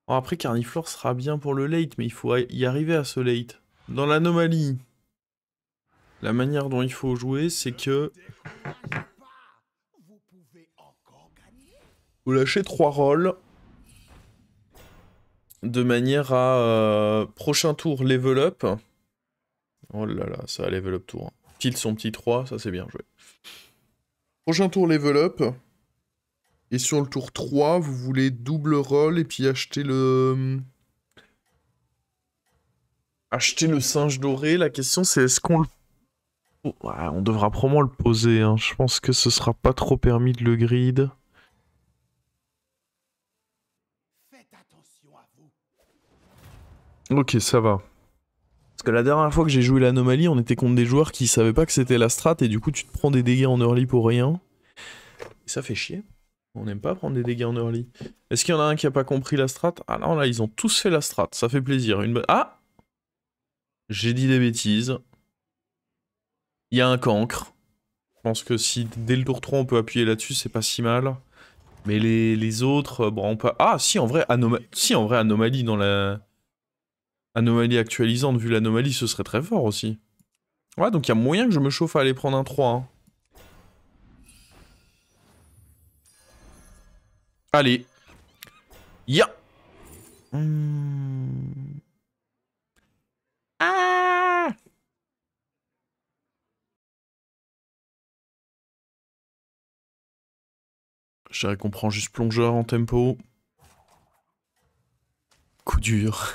Bon, après, Carniflore sera bien pour le late, mais il faut y arriver à ce late. Dans l'anomalie, la manière dont il faut jouer, c'est que... Vous lâchez 3 rolls de manière à prochain tour level up. Oh là là, ça a level up tour. Pile son petit 3, ça c'est bien joué. Prochain tour level up. Et sur le tour 3, vous voulez double roll et puis acheter le... Acheter le singe doré. La question c'est est-ce qu'on le... Ouais, on devra probablement le poser. Hein. Je pense que ce sera pas trop permis de le grid. Ok, ça va. Parce que la dernière fois que j'ai joué l'anomalie, on était contre des joueurs qui savaient pas que c'était la strat et du coup tu te prends des dégâts en early pour rien. Et ça fait chier. On n'aime pas prendre des dégâts en early. Est-ce qu'il y en a un qui a pas compris la strat? Ah non, là ils ont tous fait la strat, ça fait plaisir. Ah! J'ai dit des bêtises. Il y a un cancre. Je pense que si dès le tour 3 on peut appuyer là-dessus, c'est pas si mal. Mais les autres, bon on peut... Ah si en vrai, anomalie dans la... Anomalie actualisante, vu l'anomalie, ce serait très fort aussi. Ouais, donc il y a moyen que je me chauffe à aller prendre un 3. Hein. Allez. Ya! Ah! Je dirais qu'on prend juste plongeur en tempo. Coup dur.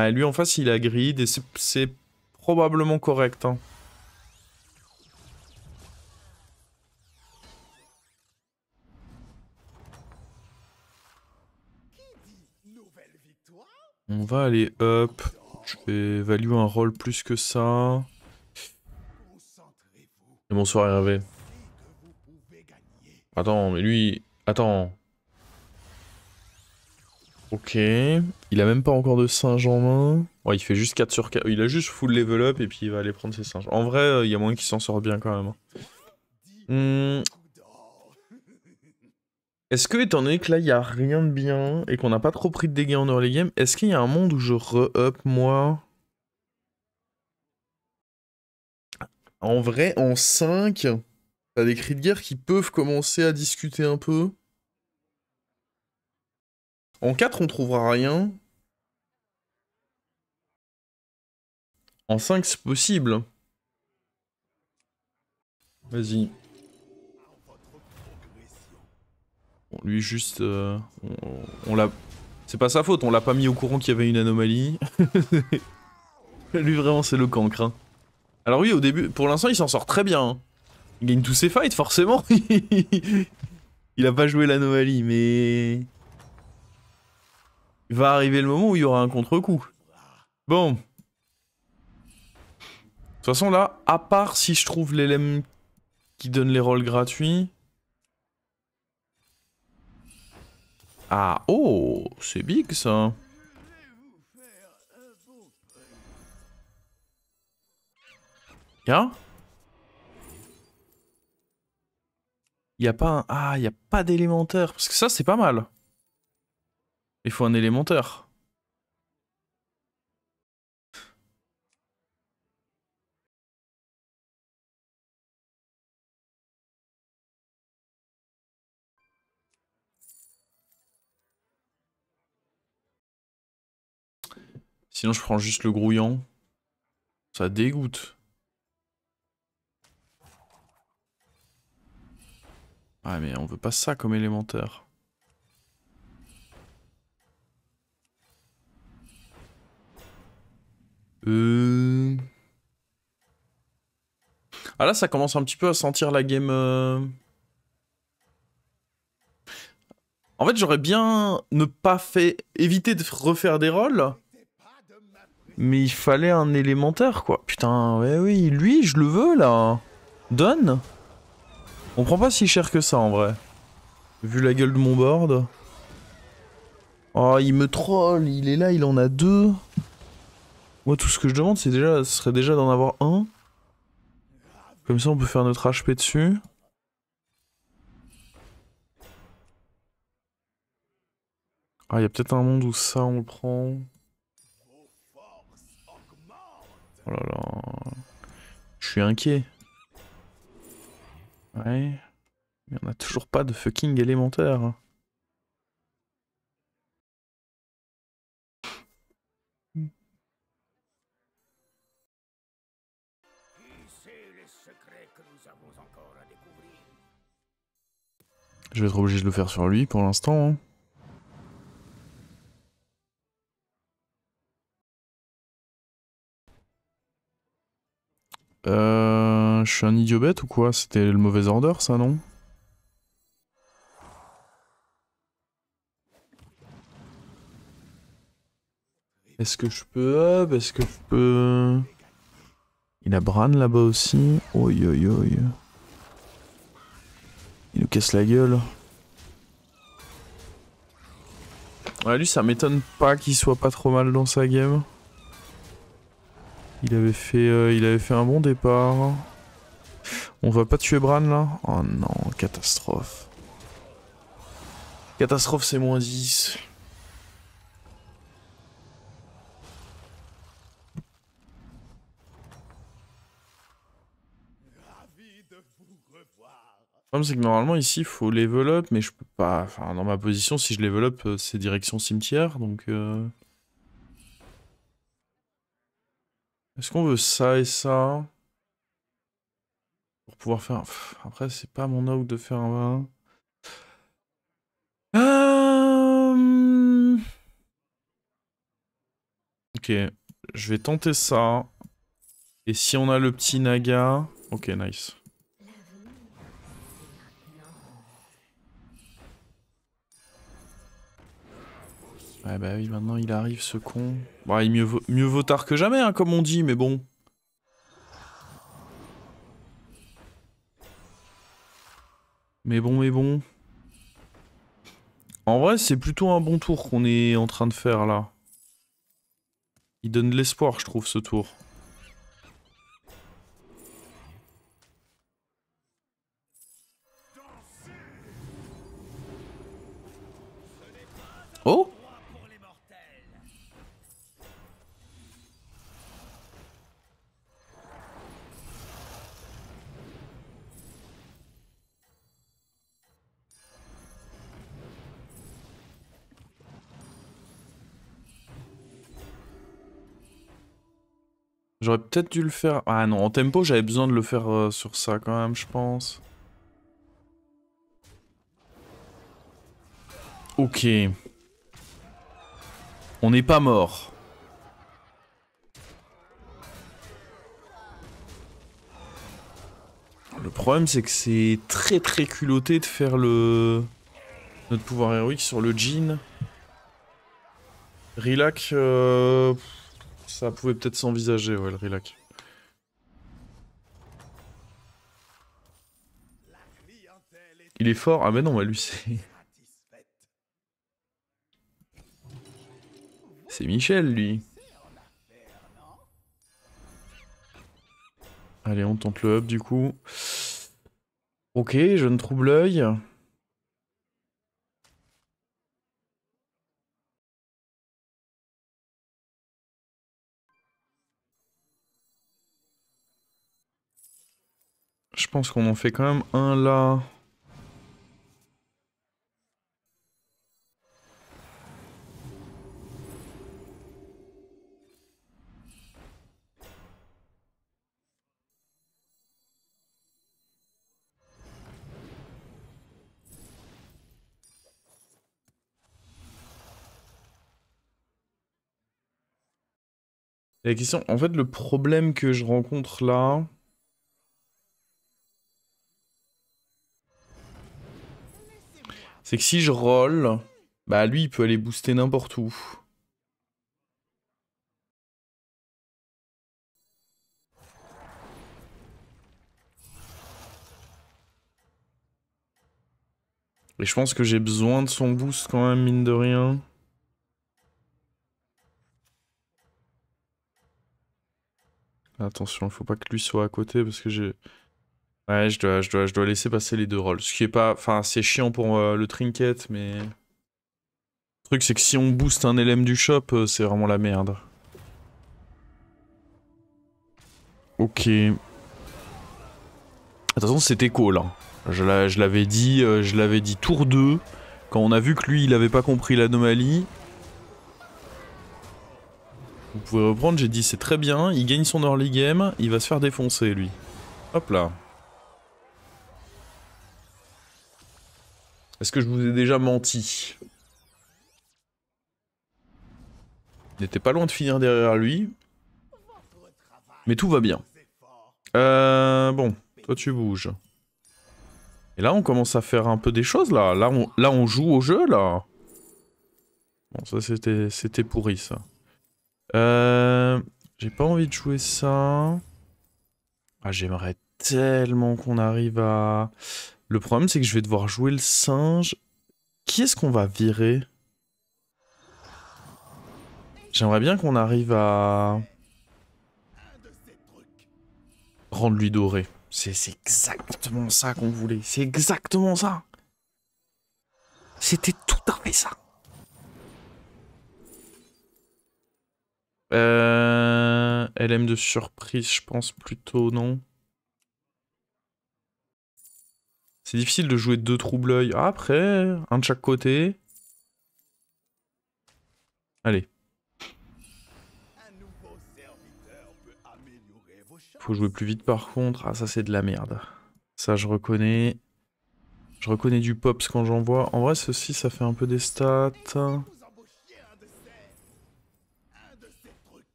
Ah, lui en face il a grid et c'est probablement correct. Hein. On va aller up. Je vais value un roll plus que ça. Et bonsoir Hervé. Attends, mais lui... Attends. Ok. Il a même pas encore de singe en main. Ouais, il fait juste 4 sur 4. Il a juste full level up et puis il va aller prendre ses singes. En vrai, il y a moyen qu'il s'en sorte bien quand même. Est-ce que, étant donné que là, il n'y a rien de bien et qu'on n'a pas trop pris de dégâts en early game, est-ce qu'il y a un monde où je re-up, moi? En vrai, en 5, t'as des cris de guerre qui peuvent commencer à discuter un peu. En 4, on trouvera rien. En 5, c'est possible. Vas-y. Bon, lui, juste... on l'a... C'est pas sa faute, on l'a pas mis au courant qu'il y avait une anomalie. Lui, vraiment, c'est le cancre. Hein. Alors oui, au début, pour l'instant, il s'en sort très bien. Hein. Il gagne tous ses fights, forcément. Il a pas joué l'anomalie, mais... Il va arriver le moment où il y aura un contre-coup. Bon. De toute façon, là, à part si je trouve l'LM qui donne les rôles gratuits... Ah, oh, c'est big, ça. Y'a? Y a pas un... Ah, y a pas d'élémentaire. Parce que ça, c'est pas mal. Il faut un élémentaire. Sinon, je prends juste le grouillant. Ça dégoûte. Ah, mais on veut pas ça comme élémentaire. Ah là, ça commence un petit peu à sentir la game... En fait, j'aurais bien ne pas fait... éviter de refaire des rolls. Mais il fallait un élémentaire, quoi. Putain, ouais, oui, lui, je le veux, là. Donne. On prend pas si cher que ça, en vrai. Vu la gueule de mon board. Oh, il me troll, il est là, il en a 2. Moi, tout ce que je demande, c'est déjà, ce serait déjà d'en avoir un. Comme ça, on peut faire notre HP dessus. Ah, il y a peut-être un monde où ça, on le prend. Oh là là. Je suis inquiet. Ouais. Mais on a toujours pas de fucking élémentaire. Je vais être obligé de le faire sur lui pour l'instant. Hein. Je suis un idiot bête ou quoi? C'était le mauvais order, ça, non? Est-ce que je peux up? Est-ce que je peux... Il a Bran là-bas aussi. Oi oi oi. Il nous casse la gueule. Ouais, lui, ça m'étonne pas qu'il soit pas trop mal dans sa game. Il avait fait un bon départ. On va pas tuer Bran là? Oh non, catastrophe. Catastrophe, c'est -10. Le problème, c'est que normalement ici il faut level up, mais je peux pas. Enfin, dans ma position, si je level up, c'est direction cimetière donc. Est-ce qu'on veut ça et ça? Pour pouvoir faire. Après, c'est pas mon out de faire un 20. Ok, je vais tenter ça. Et si on a le petit Naga. Ok, nice. Ouais, bah oui, maintenant il arrive ce con. Bon, mieux vaut tard que jamais, hein, comme on dit, mais bon. Mais bon, mais bon. En vrai, c'est plutôt un bon tour qu'on est en train de faire là. Il donne de l'espoir, je trouve, ce tour. Oh! J'aurais peut-être dû le faire... Ah non, en tempo, j'avais besoin de le faire sur ça quand même, je pense. Ok. On n'est pas mort. Le problème, c'est que c'est très très culotté de faire notre pouvoir héroïque sur le Jhin. Relac, ça pouvait peut-être s'envisager, ouais, le Relac. Il est fort? Ah mais non, bah lui c'est... C'est Michel, lui. Allez, on tente le up, du coup. Ok, je ne trouble l'œil. Je pense qu'on en fait quand même un là. La question, en fait, le problème que je rencontre là, c'est que si je roll, bah lui, il peut aller booster n'importe où. Et je pense que j'ai besoin de son boost quand même, mine de rien. Attention, faut pas que lui soit à côté parce que j'ai... Ouais, je dois laisser passer les deux rolls. Ce qui est pas... Enfin, c'est chiant pour le trinket, mais... Le truc c'est que si on booste un LM du shop, c'est vraiment la merde. Ok. Attention, c'était cool. Hein. Je l'avais dit tour 2. Quand on a vu que lui, il avait pas compris l'anomalie. Vous pouvez reprendre, j'ai dit c'est très bien, il gagne son early game, il va se faire défoncer lui. Hop là. Est-ce que je vous ai déjà menti? Il n'était pas loin de finir derrière lui. Mais tout va bien. Bon, toi tu bouges. Et là on commence à faire un peu des choses là. Là on joue au jeu là. Bon ça c'était pourri ça. J'ai pas envie de jouer ça. Ah j'aimerais tellement qu'on arrive à... Le problème c'est que je vais devoir jouer le singe. Qui est-ce qu'on va virer? J'aimerais bien qu'on arrive à... rendre lui doré. C'est exactement ça qu'on voulait. C'est exactement ça. C'était tout à fait ça. LM de surprise, je pense plutôt, non? C'est difficile de jouer deux trouble-œil. Ah, après, un de chaque côté. Allez. Faut jouer plus vite par contre. Ah, ça c'est de la merde. Ça je reconnais. Je reconnais du pops quand j'en vois. En vrai, ceci, ça fait un peu des stats.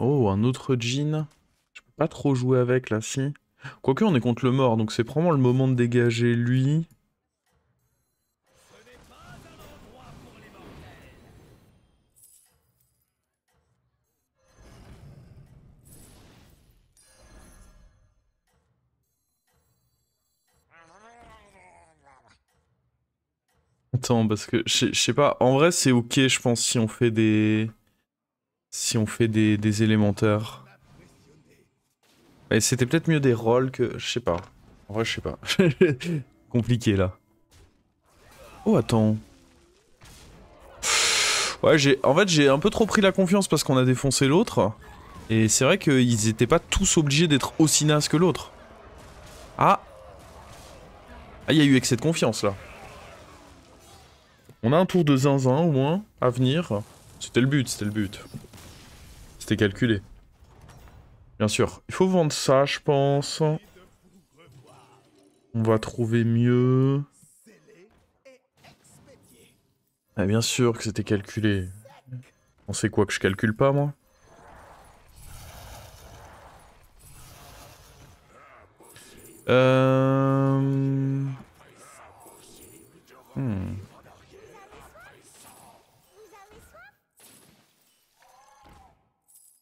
Oh, un autre jean. Je peux pas trop jouer avec là, si. Quoique, on est contre le mort, donc c'est probablement le moment de dégager lui. Attends, parce que je sais pas. En vrai, c'est ok, je pense, si on fait des. Si on fait des élémentaires. Et c'était peut-être mieux des rolls que... Je sais pas. En vrai, je sais pas. Compliqué, là. Oh, attends. Ouais, en fait, j'ai un peu trop pris la confiance parce qu'on a défoncé l'autre. Et c'est vrai qu'ils étaient pas tous obligés d'être aussi nazes que l'autre. Ah. Ah, il y a eu excès de confiance, là. On a un tour de zinzin, au moins, à venir. C'était le but, c'était le but. C'était calculé. Bien sûr. Il faut vendre ça, je pense. On va trouver mieux. Ah, bien sûr que c'était calculé. On sait quoi que je calcule pas, moi? Hmm.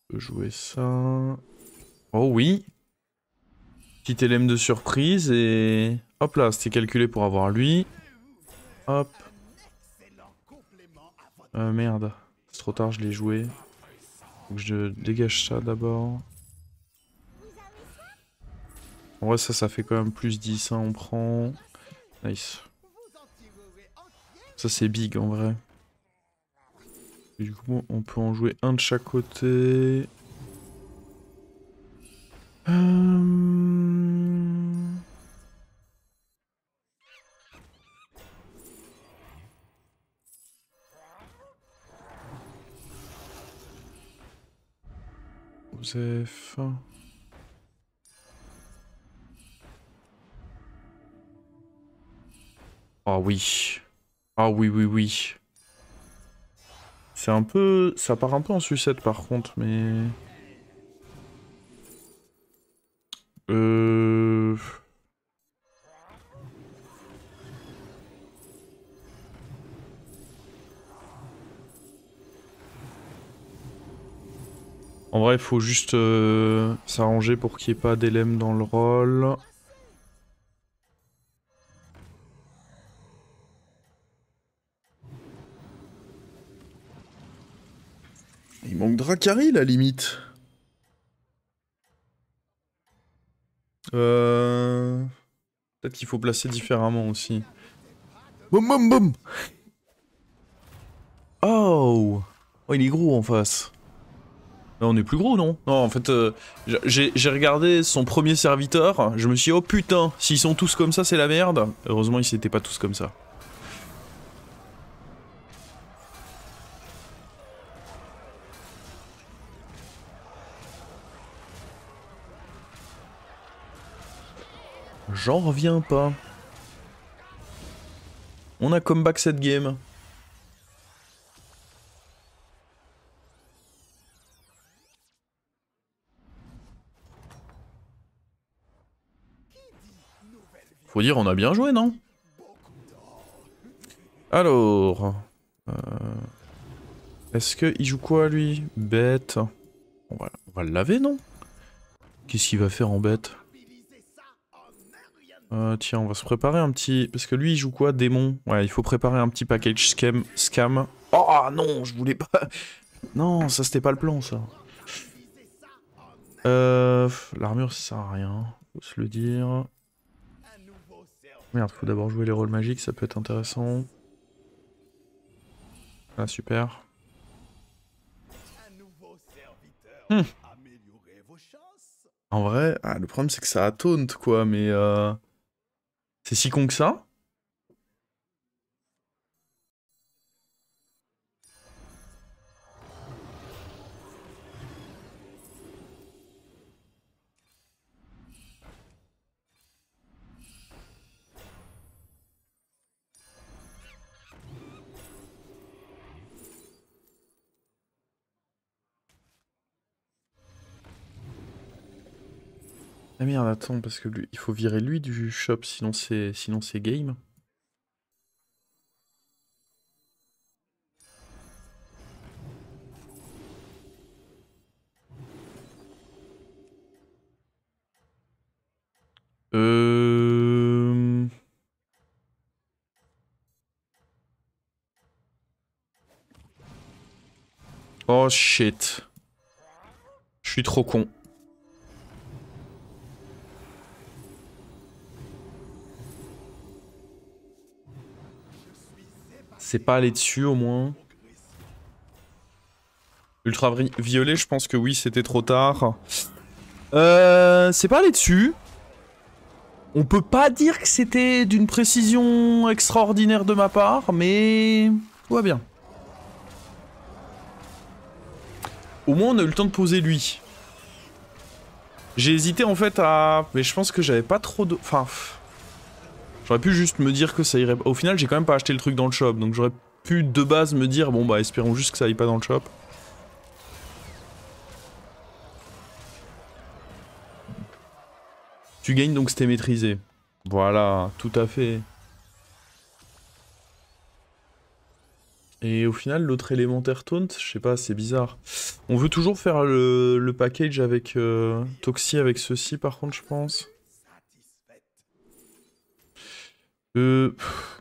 On peut jouer ça. Oh oui. Petit LM de surprise et... Hop là, c'était calculé pour avoir lui. Hop. Merde. C'est trop tard, je l'ai joué. Faut que je dégage ça d'abord. En vrai, ça fait quand même plus 10, hein, on prend. Nice. Ça, c'est big, en vrai. Et du coup, on peut en jouer un de chaque côté. Joseph. Ah oui. Ah oui, oui, oui. C'est un peu... Ça part un peu en sucette par contre, mais... En vrai, il faut juste s'arranger pour qu'il n'y ait pas d'élème dans le rôle. Il manque Dracari, la limite. Peut-être qu'il faut placer différemment aussi. Boum boum boum. Oh. Oh, il est gros en face. Mais on est plus gros, non? Non, en fait, j'ai regardé son premier serviteur, je me suis dit, oh putain, s'ils sont tous comme ça, c'est la merde. Heureusement, ils étaient pas tous comme ça. J'en reviens pas. On a comeback cette game. Faut dire, on a bien joué, non? Alors... Est-ce qu'il joue quoi, lui? Bête. On va le laver, non? Qu'est-ce qu'il va faire en bête? Tiens, on va se préparer un petit... Parce que lui, il joue quoi? Démon. Ouais, il faut préparer un petit package scam. Oh non, je voulais pas... Non, ça c'était pas le plan, ça. L'armure, ça sert à rien. Faut se le dire. Merde, faut d'abord jouer les rôles magiques, ça peut être intéressant. Ah, super. En vrai, le problème c'est que ça a taunt, quoi, mais c'est si con que ça. Ah merde, attends, parce que lui, il faut virer lui du shop, sinon c'est game. Oh shit. Je suis trop con. C'est pas allé dessus au moins. Ultraviolet, je pense que oui, c'était trop tard. C'est pas allé dessus. On peut pas dire que c'était d'une précision extraordinaire de ma part, mais tout va bien. Au moins, on a eu le temps de poser lui. J'ai hésité en fait à... Mais je pense que j'avais pas trop de... Enfin... J'aurais pu juste me dire que ça irait... Au final, j'ai quand même pas acheté le truc dans le shop, donc j'aurais pu de base me dire, bon bah espérons juste que ça aille pas dans le shop. Tu gagnes donc c'était maîtrisé. Voilà, tout à fait. Et au final, l'autre élémentaire taunt, je sais pas, c'est bizarre. On veut toujours faire le package avec Toxie avec ceci, par contre, je pense.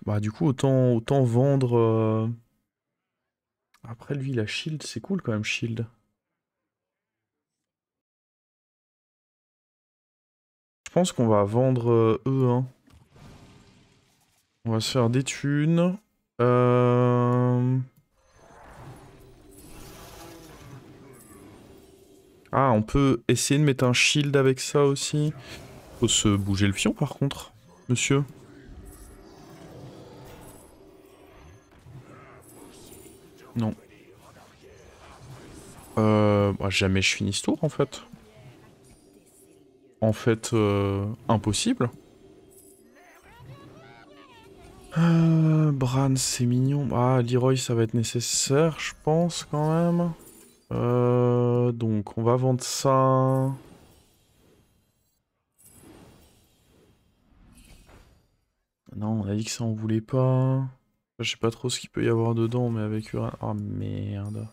Bah du coup, autant vendre... Après, lui, la shield, c'est cool quand même, shield. Je pense qu'on va vendre eux, hein. On va se faire des thunes. Ah, on peut essayer de mettre un shield avec ça aussi. Faut se bouger le fion par contre, monsieur. Non. Bah, jamais je finis ce tour en fait. En fait, impossible. Bran, c'est mignon. Ah, Leroy, ça va être nécessaire, je pense, quand même. Donc, on va vendre ça. Non, on a dit que ça, on voulait pas. Je sais pas trop ce qu'il peut y avoir dedans, mais avec Uran... Oh, merde.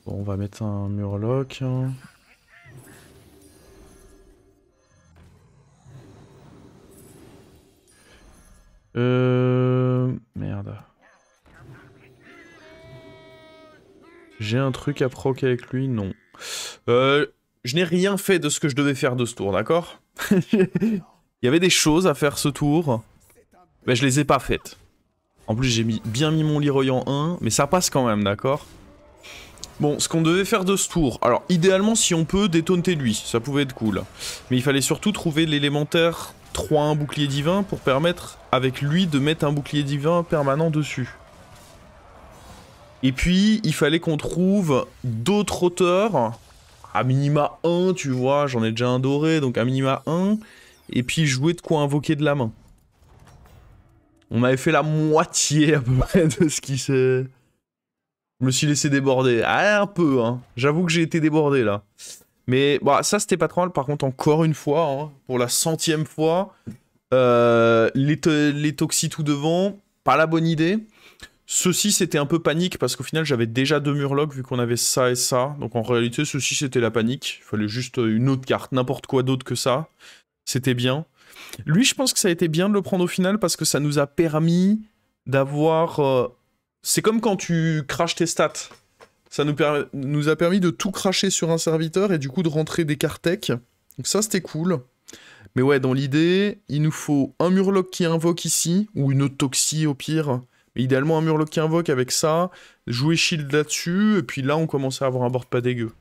Bon, on va mettre un Murloc. Merde. J'ai un truc à proc avec lui? Non. je n'ai rien fait de ce que je devais faire de ce tour, d'accord? Il y avait des choses à faire ce tour, mais je les ai pas faites. En plus, j'ai bien mis mon Leroy en 1, mais ça passe quand même, d'accord? Bon, ce qu'on devait faire de ce tour... Alors, idéalement, si on peut, détaunter lui, ça pouvait être cool. Mais il fallait surtout trouver l'élémentaire 3-1 bouclier divin pour permettre, avec lui, de mettre un bouclier divin permanent dessus. Et puis, il fallait qu'on trouve d'autres auteurs, à minima 1, tu vois, j'en ai déjà un doré, donc à minima 1, et puis jouer de quoi invoquer de la main. On avait fait la moitié à peu près de ce qui s'est... Je me suis laissé déborder. Ah, un peu, hein. J'avoue que j'ai été débordé, là. Mais, bah, ça, c'était pas trop mal. Par contre, encore une fois, hein, pour la 100e fois, les toxis tout devant, pas la bonne idée. Ceci, c'était un peu panique, parce qu'au final, j'avais déjà 2 murlocs, vu qu'on avait ça et ça. Donc, en réalité, ceci, c'était la panique. Il fallait juste une autre carte, n'importe quoi d'autre que ça. C'était bien. Lui, je pense que ça a été bien de le prendre au final parce que ça nous a permis d'avoir... C'est comme quand tu craches tes stats. Ça nous a permis de tout cracher sur un serviteur et du coup de rentrer des cartes tech. Donc ça, c'était cool. Mais ouais, dans l'idée, il nous faut un Murloc qui invoque ici, ou une autre Toxie au pire. Mais idéalement, un Murloc qui invoque avec ça, jouer shield là-dessus, et puis là, on commence à avoir un board pas dégueu.